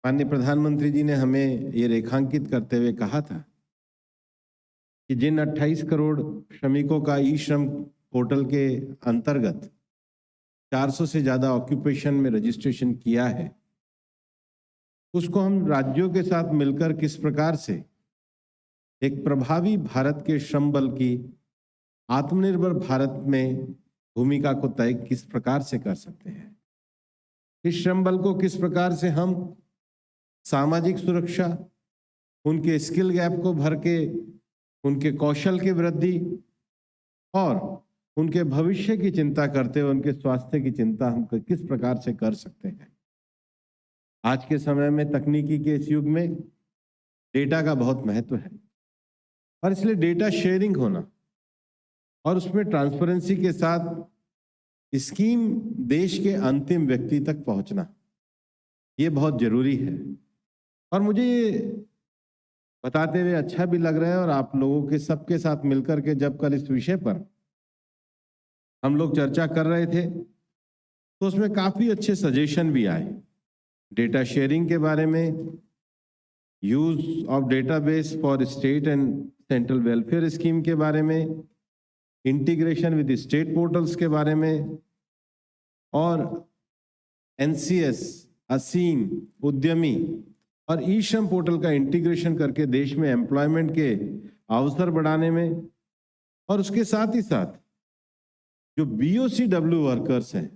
माननीय प्रधानमंत्री जी ने हमें ये रेखांकित करते हुए कहा था कि जिन 28 करोड़ श्रमिकों का ई श्रम पोर्टल के अंतर्गत 400 से ज़्यादा ऑक्यूपेशन में रजिस्ट्रेशन किया है, उसको हम राज्यों के साथ मिलकर किस प्रकार से एक प्रभावी भारत के श्रम बल की आत्मनिर्भर भारत में भूमिका को तय किस प्रकार से कर सकते हैं। इस श्रम बल को किस प्रकार से हम सामाजिक सुरक्षा, उनके स्किल गैप को भर के उनके कौशल की वृद्धि और उनके भविष्य की चिंता करते हुए उनके स्वास्थ्य की चिंता हम किस प्रकार से कर सकते हैं। आज के समय में तकनीकी के इस युग में डेटा का बहुत महत्व है और इसलिए डेटा शेयरिंग होना और उसमें ट्रांसपेरेंसी के साथ स्कीम देश के अंतिम व्यक्ति तक पहुंचना, ये बहुत जरूरी है। और मुझे ये बताते हुए अच्छा भी लग रहा है और आप लोगों के सबके साथ मिलकर के जब कल इस विषय पर हम लोग चर्चा कर रहे थे तो उसमें काफी अच्छे सजेशन भी आए। डेटा शेयरिंग के बारे में, use of database for state and central welfare scheme के बारे में, इंटीग्रेशन विद स्टेट पोर्टल्स के बारे में और एनसीएस, असीम, उद्यमी और ई श्रम पोर्टल का इंटीग्रेशन करके देश में एम्प्लॉयमेंट के अवसर बढ़ाने में और उसके साथ ही साथ जो BOCW वर्कर्स हैं,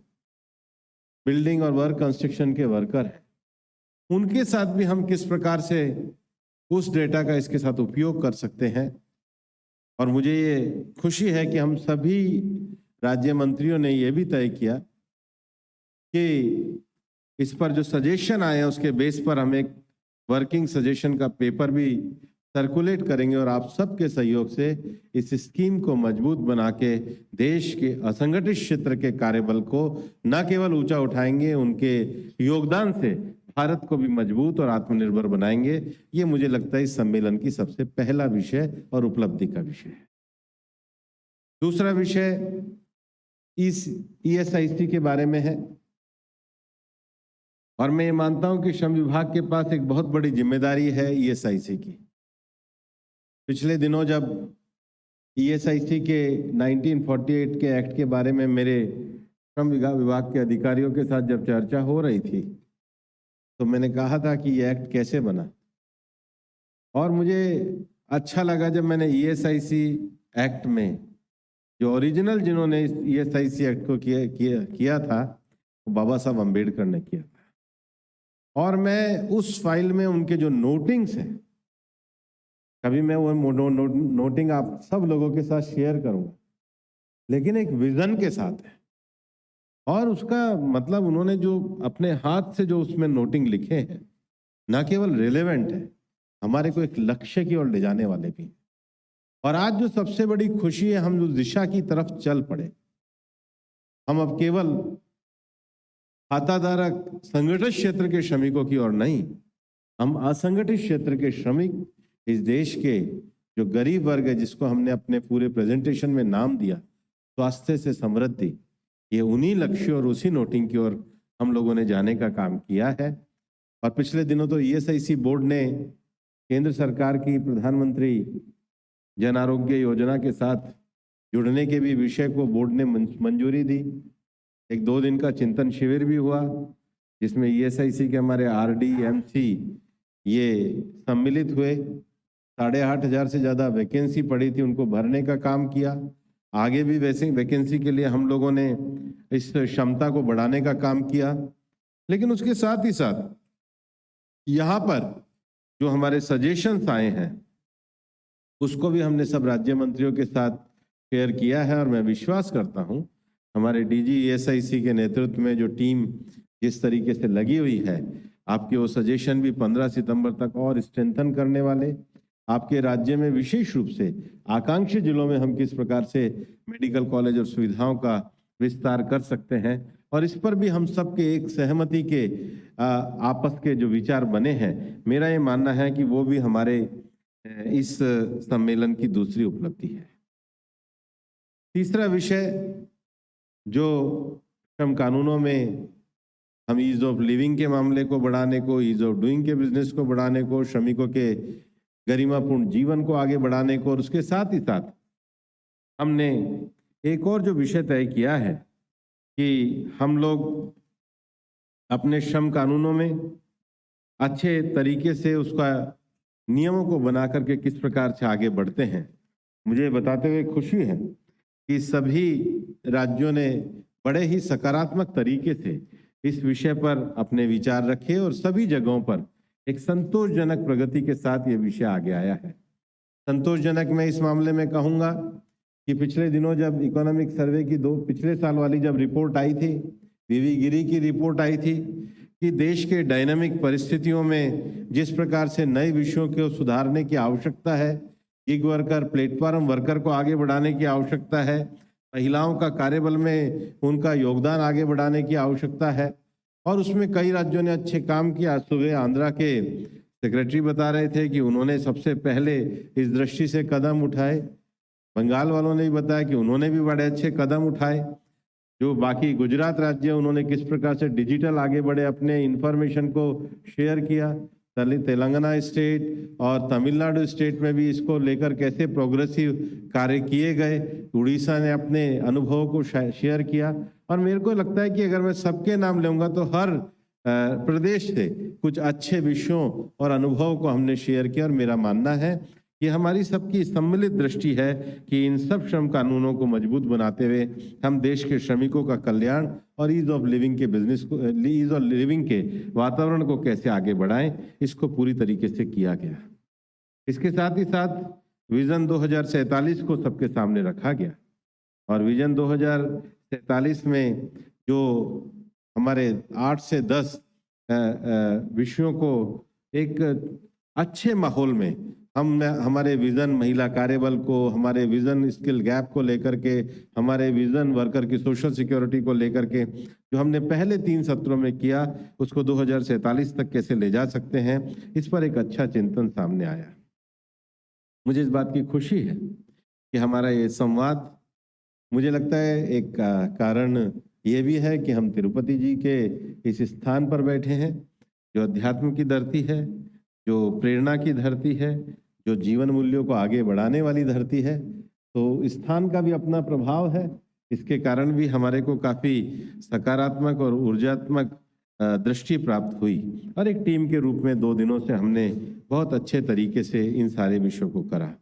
बिल्डिंग और वर्क कंस्ट्रक्शन के वर्कर हैं, उनके साथ भी हम किस प्रकार से उस डेटा का इसके साथ उपयोग कर सकते हैं। और मुझे ये खुशी है कि हम सभी राज्य मंत्रियों ने ये भी तय किया कि इस पर जो सजेशन आए हैं उसके बेस पर हम एक वर्किंग सजेशन का पेपर भी सर्कुलेट करेंगे और आप सबके सहयोग से इस स्कीम को मजबूत बना के देश के असंगठित क्षेत्र के कार्यबल को न केवल ऊंचा उठाएंगे, उनके योगदान से भारत को भी मजबूत और आत्मनिर्भर बनाएंगे। ये मुझे लगता है इस सम्मेलन की सबसे पहला विषय और उपलब्धि का विषय है। दूसरा विषय इस ESIC के बारे में है और मैं ये मानता हूं कि श्रम विभाग के पास एक बहुत बड़ी जिम्मेदारी है ESIC की। पिछले दिनों जब ESIC के 1948 के एक्ट के बारे में मेरे श्रम विभाग के अधिकारियों के साथ जब चर्चा हो रही थी तो मैंने कहा था कि ये एक्ट कैसे बना, और मुझे अच्छा लगा जब मैंने ESIC एक्ट में जो ओरिजिनल जिन्होंने इस ESIC एक्ट को किया था वो बाबा साहब अम्बेडकर ने किया था। और मैं उस फाइल में उनके जो नोटिंग्स हैं, कभी मैं वो नोटिंग आप सब लोगों के साथ शेयर करूंगा, लेकिन एक विजन के साथ है। और उसका मतलब उन्होंने जो अपने हाथ से जो उसमें नोटिंग लिखे हैं न केवल रिलेवेंट है, हमारे को एक लक्ष्य की ओर ले जाने वाले भी। और आज जो सबसे बड़ी खुशी है, हम उस दिशा की तरफ चल पड़े। हम अब केवल खाताधारक संगठित क्षेत्र के श्रमिकों की ओर नहीं, हम असंगठित क्षेत्र के श्रमिक, इस देश के जो गरीब वर्ग है जिसको हमने अपने पूरे प्रेजेंटेशन में नाम दिया स्वास्थ्य से समृद्धि, ये उन्हीं लक्ष्यों और उसी नोटिंग की ओर हम लोगों ने जाने का काम किया है। और पिछले दिनों तो ESIC बोर्ड ने केंद्र सरकार की प्रधानमंत्री जन आरोग्य योजना के साथ जुड़ने के भी विषय को बोर्ड ने मंजूरी दी। एक 2 दिन का चिंतन शिविर भी हुआ जिसमें ESIC के हमारे RD, MC ये सम्मिलित हुए। 8,500 से ज़्यादा वैकेंसी पड़ी थी, उनको भरने का काम किया। आगे भी वैसे वैकेंसी के लिए हम लोगों ने इस क्षमता को बढ़ाने का काम किया। लेकिन उसके साथ ही साथ यहाँ पर जो हमारे सजेशंस आए हैं उसको भी हमने सब राज्य मंत्रियों के साथ शेयर किया है। और मैं विश्वास करता हूँ हमारे DG ESIC के नेतृत्व में जो टीम जिस तरीके से लगी हुई है, आपके वो सजेशन भी 15 सितंबर तक और स्ट्रेंथन करने वाले, आपके राज्य में विशेष रूप से आकांक्षी जिलों में हम किस प्रकार से मेडिकल कॉलेज और सुविधाओं का विस्तार कर सकते हैं, और इस पर भी हम सबके एक सहमति के आपस के जो विचार बने हैं, मेरा ये मानना है कि वो भी हमारे इस सम्मेलन की दूसरी उपलब्धि है। तीसरा विषय जो श्रम कानूनों में हम ईज ऑफ लिविंग के मामले को बढ़ाने को, ईज ऑफ डूइंग के बिजनेस को बढ़ाने को, श्रमिकों के गरिमापूर्ण जीवन को आगे बढ़ाने को, और उसके साथ ही साथ हमने एक और जो विषय तय किया है कि हम लोग अपने श्रम कानूनों में अच्छे तरीके से उसका नियमों को बना करके किस प्रकार से आगे बढ़ते हैं। मुझे बताते हुए खुशी है कि सभी राज्यों ने बड़े ही सकारात्मक तरीके से इस विषय पर अपने विचार रखे और सभी जगहों पर एक संतोषजनक प्रगति के साथ ये विषय आगे आया है। संतोषजनक मैं इस मामले में कहूँगा कि पिछले दिनों जब इकोनॉमिक सर्वे की पिछले साल वाली जब रिपोर्ट आई थी, वीवी गिरी की रिपोर्ट आई थी कि देश के डायनामिक परिस्थितियों में जिस प्रकार से नए विषयों को सुधारने की आवश्यकता है, गिग वर्कर, प्लेटफॉर्म वर्कर को आगे बढ़ाने की आवश्यकता है, महिलाओं का कार्यबल में उनका योगदान आगे बढ़ाने की आवश्यकता है, और उसमें कई राज्यों ने अच्छे काम किया। सुबह आंध्रा के सेक्रेटरी बता रहे थे कि उन्होंने सबसे पहले इस दृष्टि से कदम उठाए। बंगाल वालों ने भी बताया कि उन्होंने भी बड़े अच्छे कदम उठाए। जो बाकी गुजरात राज्य उन्होंने किस प्रकार से डिजिटल आगे बढ़े, अपने इंफॉर्मेशन को शेयर किया। तेलंगाना स्टेट और तमिलनाडु स्टेट में भी इसको लेकर कैसे प्रोग्रेसिव कार्य किए गए। उड़ीसा ने अपने अनुभवों को शेयर किया। और मेरे को लगता है कि अगर मैं सबके नाम लूंगा तो हर प्रदेश से कुछ अच्छे विषयों और अनुभवों को हमने शेयर किया। और मेरा मानना है कि हमारी सबकी सम्मिलित दृष्टि है कि इन सब श्रम कानूनों को मजबूत बनाते हुए हम देश के श्रमिकों का कल्याण और ईज ऑफ लिविंग के बिजनेस को, ईज ऑफ लिविंग के वातावरण को कैसे आगे बढ़ाएं, इसको पूरी तरीके से किया गया। इसके साथ ही साथ विजन 2047 को सबके सामने रखा गया। और विजन 2047 में जो हमारे 8 से 10 विषयों को एक अच्छे माहौल में हम हमारे विजन महिला कार्यबल को, हमारे विजन स्किल गैप को लेकर के, हमारे विजन वर्कर की सोशल सिक्योरिटी को लेकर के जो हमने पहले 3 सत्रों में किया, उसको 2047 तक कैसे ले जा सकते हैं, इस पर एक अच्छा चिंतन सामने आया। मुझे इस बात की खुशी है कि हमारा ये संवाद, मुझे लगता है एक कारण ये भी है कि हम तिरुपति जी के इस स्थान पर बैठे हैं, जो अध्यात्म की धरती है, जो प्रेरणा की धरती है, जो जीवन मूल्यों को आगे बढ़ाने वाली धरती है। तो स्थान का भी अपना प्रभाव है। इसके कारण भी हमारे को काफ़ी सकारात्मक और ऊर्जात्मक दृष्टि प्राप्त हुई। और एक टीम के रूप में 2 दिनों से हमने बहुत अच्छे तरीके से इन सारे विषयों को करा।